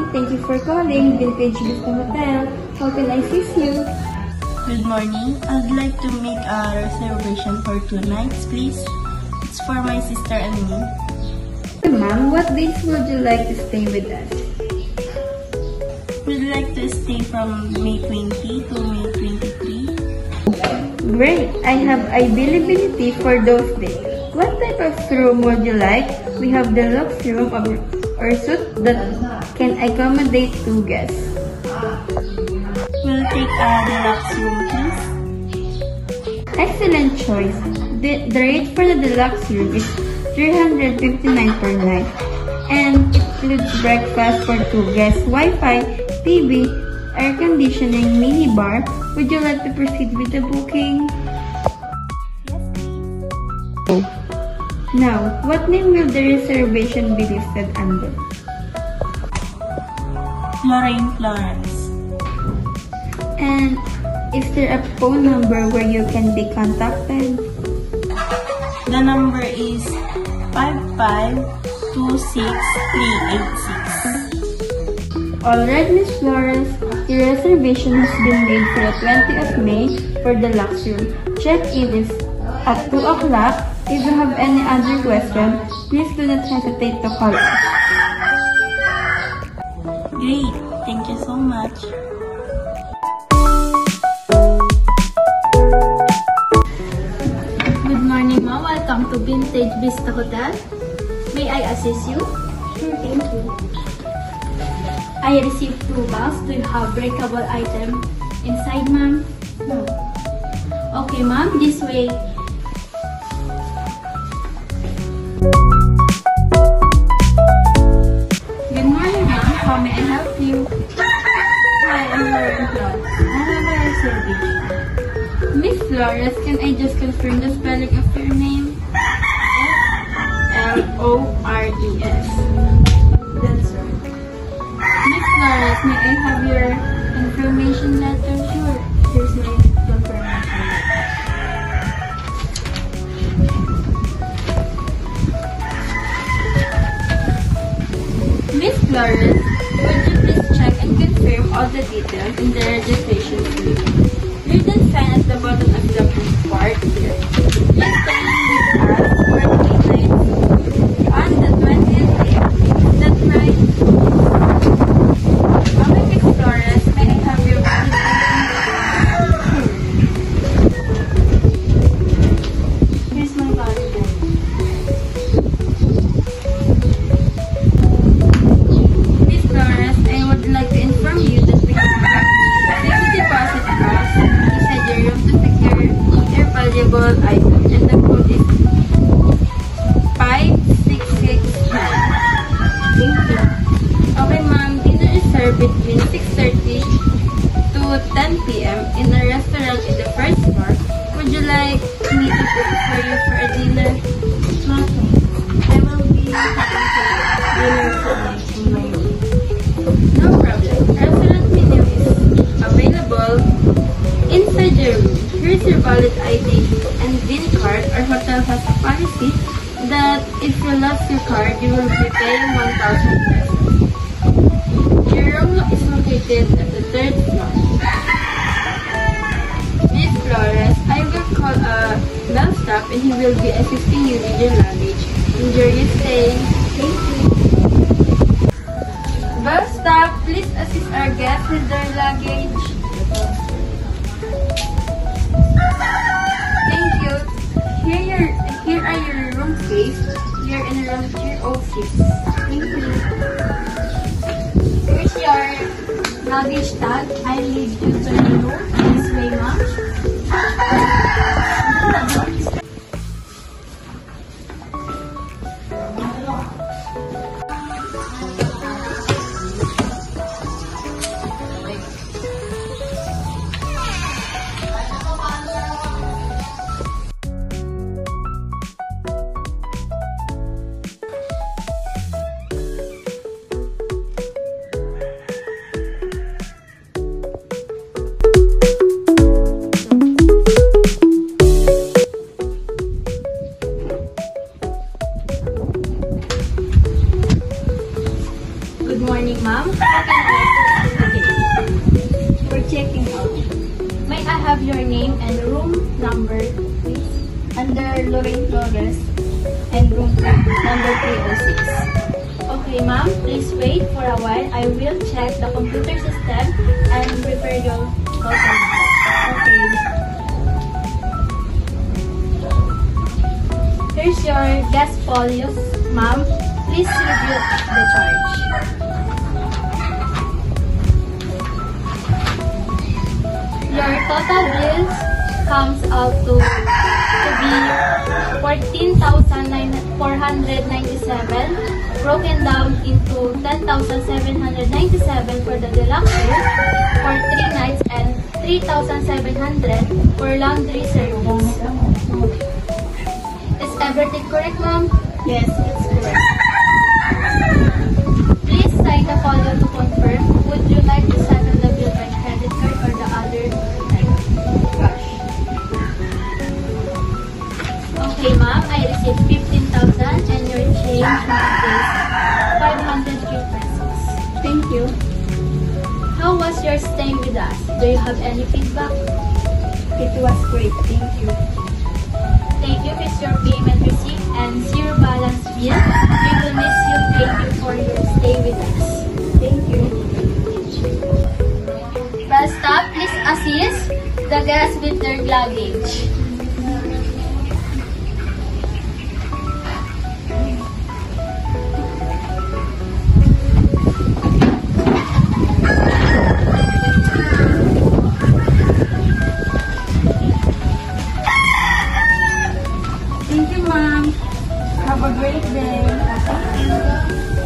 Thank you for calling Vintage Vista Hotel. How can I assist you? Good morning. I'd like to make a reservation for 2 nights, please. It's for my sister and me. Ma'am, what dates would you like to stay with us? We'd like to stay from May 20 to May 23. Great! I have availability for those days. What type of room would you like? We have deluxe room or suite that can accommodate 2 guests. We'll take a deluxe room, please. Excellent choice. The rate for the deluxe room is $359 per night and it includes breakfast for 2 guests, Wi-Fi, TV, air conditioning, mini bar. Would you like to proceed with the booking? Yes, please. Now, what name will the reservation be listed under? Lorraine Florence. And is there a phone number where you can be contacted? The number is 5526386. Alright, Miss Flores, your reservation has been made for the 20th of May for the deluxe room. Check-in is at 2 o'clock. If you have any other question, please do not hesitate to call us. Great. Thank you so much. Good morning, ma'am. Welcome to Vintage Vista Hotel. May I assist you? Sure, thank you. I received 2 bags. Do you have breakable item inside, ma'am? No. Okay, ma'am. This way. Good morning, ma'am. How may I help you? Hi, I'm Lorraine Flores. I have a reservation. Miss Flores, can I just confirm the spelling of your name? Flores. That's right. Miss Flores, may I have your information letter? Sure. Here's my confirmation. Miss Flores, would you please check and confirm all the details in the registration slip? Read and sign at the bottom of the part here. You're staying with us for 3 nights on the 20th day. Is that right? Miss Flores, may I have your Here's my voucher. Miss Flores, I would like to inform you that we have fixed deposit box inside your room to secure your valuable items, and the code is 5669. Thank you. Okay, ma'am, dinner is served between 6:30 to 10 p.m. in a restaurant in the first floor. Would you like me to cook for you for a dinner? Okay. I will be having dinner tonight in my room. No problem. Restaurant menu is available inside your room. Here's your valid ID and VIN card. Our hotel has a policy that if you lost your card, you will be paying 1,000 pesos. Your room is located at the 3rd floor. Miss Flores, I will call a bell staff and he will be assisting you with your luggage. Enjoy your stay. Thank you. Bell staff, please assist our guests with their luggage. Thank you. Here are your room keys. You're in room 306. Thank you. Here's your luggage tag. I lead you to the room. This way, ma'am. checking out. May I have your name and room number, please? Under Lorraine Flores and room number 306. Okay, ma'am. Please wait for a while. I will check the computer system and prepare your total. Okay. Here's your guest folios, ma'am. Please review the charge. Your total bills comes out to be 14,497, broken down into 10,797 for the deluxe room for 3 nights and 3,700 for laundry service. Is everything correct, ma'am? Yes, it's correct. Please sign the folio to confirm. Would you like to settle the bill by credit card or the other like cash? Okay, ma'am. I received 15,000 and your change now is 503 pesos. Thank you. How was your stay with us? Do you have any feedback? It was great. Thank you. Thank you. Here's your payment receipt and zero balance bill. We will miss you. Thank you for your stay with us. Thank you. Bus stop, please assist the guests with their luggage. Thank you, ma'am. Have a great day. Thank you.